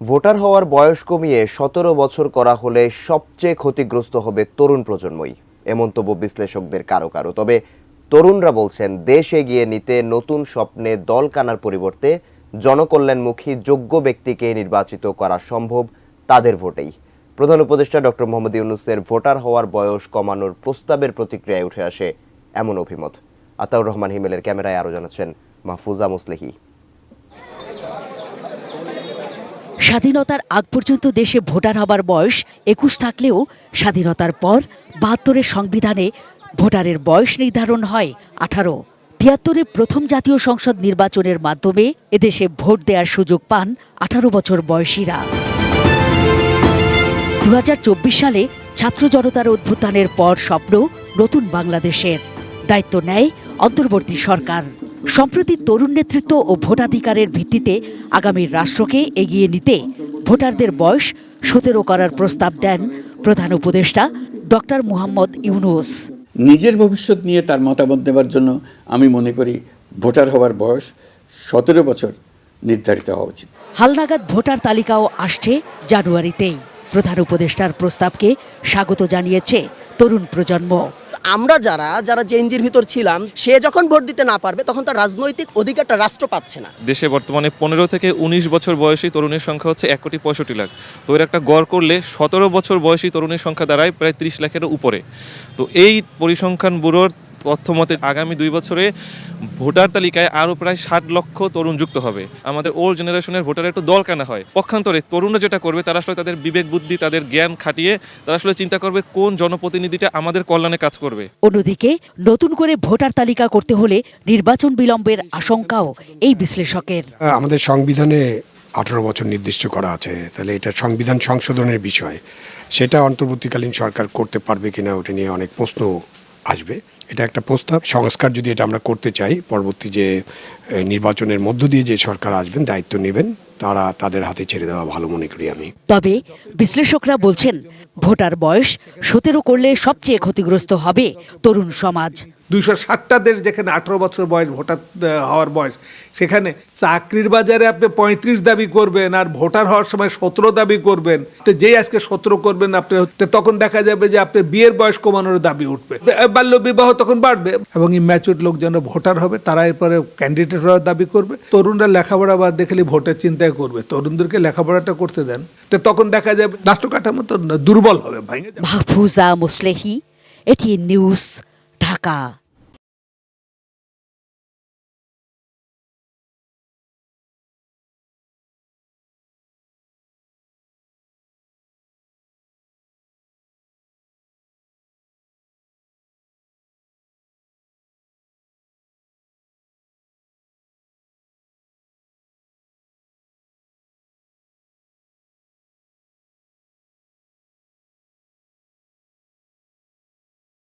Voter হওয়ার বয়স কমিয়ে ১৭ বছর করা হলে সবচেয়ে ক্ষতিগ্রস্ত হবে তরুণ প্রজন্মই, এ মন্তব্য বিশ্লেষকদের কারো কারো। তবে তরুণরা বলছেন, দেশ এগিয়ে নিতে নতুন স্বপ্নে দল কানার পরিবর্তে জনকল্যাণমুখী যোগ্য ব্যক্তিকে নির্বাচিত করা সম্ভব তাদের ভোটেই। প্রধান উপদেষ্টা ডক্টর মোহাম্মদ ইউনূসের ভোটার হওয়ার বয়স কমানোর প্রস্তাবের প্রতিক্রিয়ায় উঠে আসে এমন অভিমত। আতাউর রহমান হিমেলের ক্যামেরায় আরও জানাচ্ছেন মাহফুজা মুসলেহি। স্বাধীনতার আগ পর্যন্ত দেশে ভোটার হবার বয়স ২১ থাকলেও স্বাধীনতার পর ৭২-এর সংবিধানে ভোটারের বয়স নির্ধারণ হয় ১৮। ৭৩-এ প্রথম জাতীয় সংসদ নির্বাচনের মাধ্যমে এদেশে ভোট দেওয়ার সুযোগ পান ১৮ বছর বয়সীরা। ২০২৪ সালে ছাত্র জনতার অভ্যুত্থানের পর স্বপ্ন নতুন বাংলাদেশের। দায়িত্ব নেয় অন্তর্বর্তী সরকার। সম্প্রতি তরুণ নেতৃত্ব ও ভোটাধিকারের ভিত্তিতে আগামী রাষ্ট্রকে এগিয়ে নিতে ভোটারদের বয়স ১৭ করার প্রস্তাব দেন প্রধান উপদেষ্টা ডক্টর মোহাম্মদ ইউনূস। নিজের ভবিষ্যৎ নিয়ে তার মতামত দেওয়ার জন্য আমি মনে করি ভোটার হওয়ার বয়স ১৭ বছর নির্ধারিত হওয়া উচিত। হালনাগাদ ভোটার তালিকাও আসছে জানুয়ারিতেই। প্রধান উপদেষ্টার প্রস্তাবকে স্বাগত জানিয়েছে তরুণ প্রজন্ম। আমরা যারা জেএনজির ভিতর ছিলাম, সে যখন ভোট দিতে না পারবে তখন তার রাজনৈতিক অধিকারটা রাষ্ট্র পাচ্ছে না। দেশে বর্তমানে ১৫ থেকে ১৯ বছর বয়সী তরুণের সংখ্যা হচ্ছে ১,৬৫,০০,০০০। তো এর একটা গড় করলে ১৭ বছর বয়সী তরুণের সংখ্যা দাঁড়ায় প্রায় ৩০ লাখের উপরে। তো এই পরিসংখ্যান ব্যুরোর তথ্য মতে আগামী ২ বছরে ভোটার তালিকায় আরও প্রায় ৬০ লক্ষ তরুণ যুক্ত হবে। আমাদের ওল্ড জেনারেশনের ভোটার একটু দল কানা হয়। পক্ষান্তরে তরুণরা যেটা করবে, তারা আসলে তাদের বিবেক বুদ্ধি, তাদের জ্ঞান খাটিয়ে তারা আসলে চিন্তা করবে কোন জনপ্রতিনিধিটা আমাদের কল্যাণে কাজ করবে। অন্যদিকে নতুন করে ভোটার তালিকা করতে হলে নির্বাচন বিলম্বের আশঙ্কাও এই বিশ্লেষকের। আমাদের সংবিধানে ১৮ বছর নির্দিষ্ট করা আছে, তাহলে এটা সংবিধান সংশোধনের বিষয়। সেটা অন্তর্বর্তীকালীন সরকার করতে পারবে কিনা, ওটা নিয়ে অনেক প্রশ্ন আসবে। এটা একটা প্রস্তাব সংস্কার, যদি এটা আমরা করতে চাই, পরবর্তী যে নির্বাচনের মধ্য দিয়ে যে সরকার আসবেন, দায়িত্ব নেবেন, তারা তাদের হাতে ছেড়ে দেওয়া ভালো মনে করি আমি। তবে বিশ্লেষকরা বলছেন, ভোটার বয়স ১৭ করলে সবচেয়ে ক্ষতিগ্রস্ত হবে তরুণ সমাজ। ২৬০টা দেশ যেখানে ১৮ বছর বয়স ভোটার হওয়ার বয়স, সেখানে চাকরির বাজারে আপনি ৩৫ দাবি করবেন আর ভোটার হওয়ার সময় ১৭ দাবি করবেন। তো যেই আজকে ১৭ করবেন আপনি, তখন দেখা যাবে যে আপনার বিয়ের বয়স কমানোর দাবি উঠবে, বাল্য বিবাহ তখন বাড়বে, এবং ইম্যাচুর লোক যেন ভোটার হবে তারা এরপরে ক্যান্ডিডেট হওয়ার দাবি করবে। তরুণরা লেখাপড়া বাদ দেখলে ভোটের চিন্তায় করবে, তরুণদেরকে লেখাপড়াটা করতে দেন, তো তখন দেখা যাবে রাষ্ট্র কাঠামো তো দুর্বল হবে, ভাঙে যাবে। Mahfuza Muslehi, ATN news, Dhaka.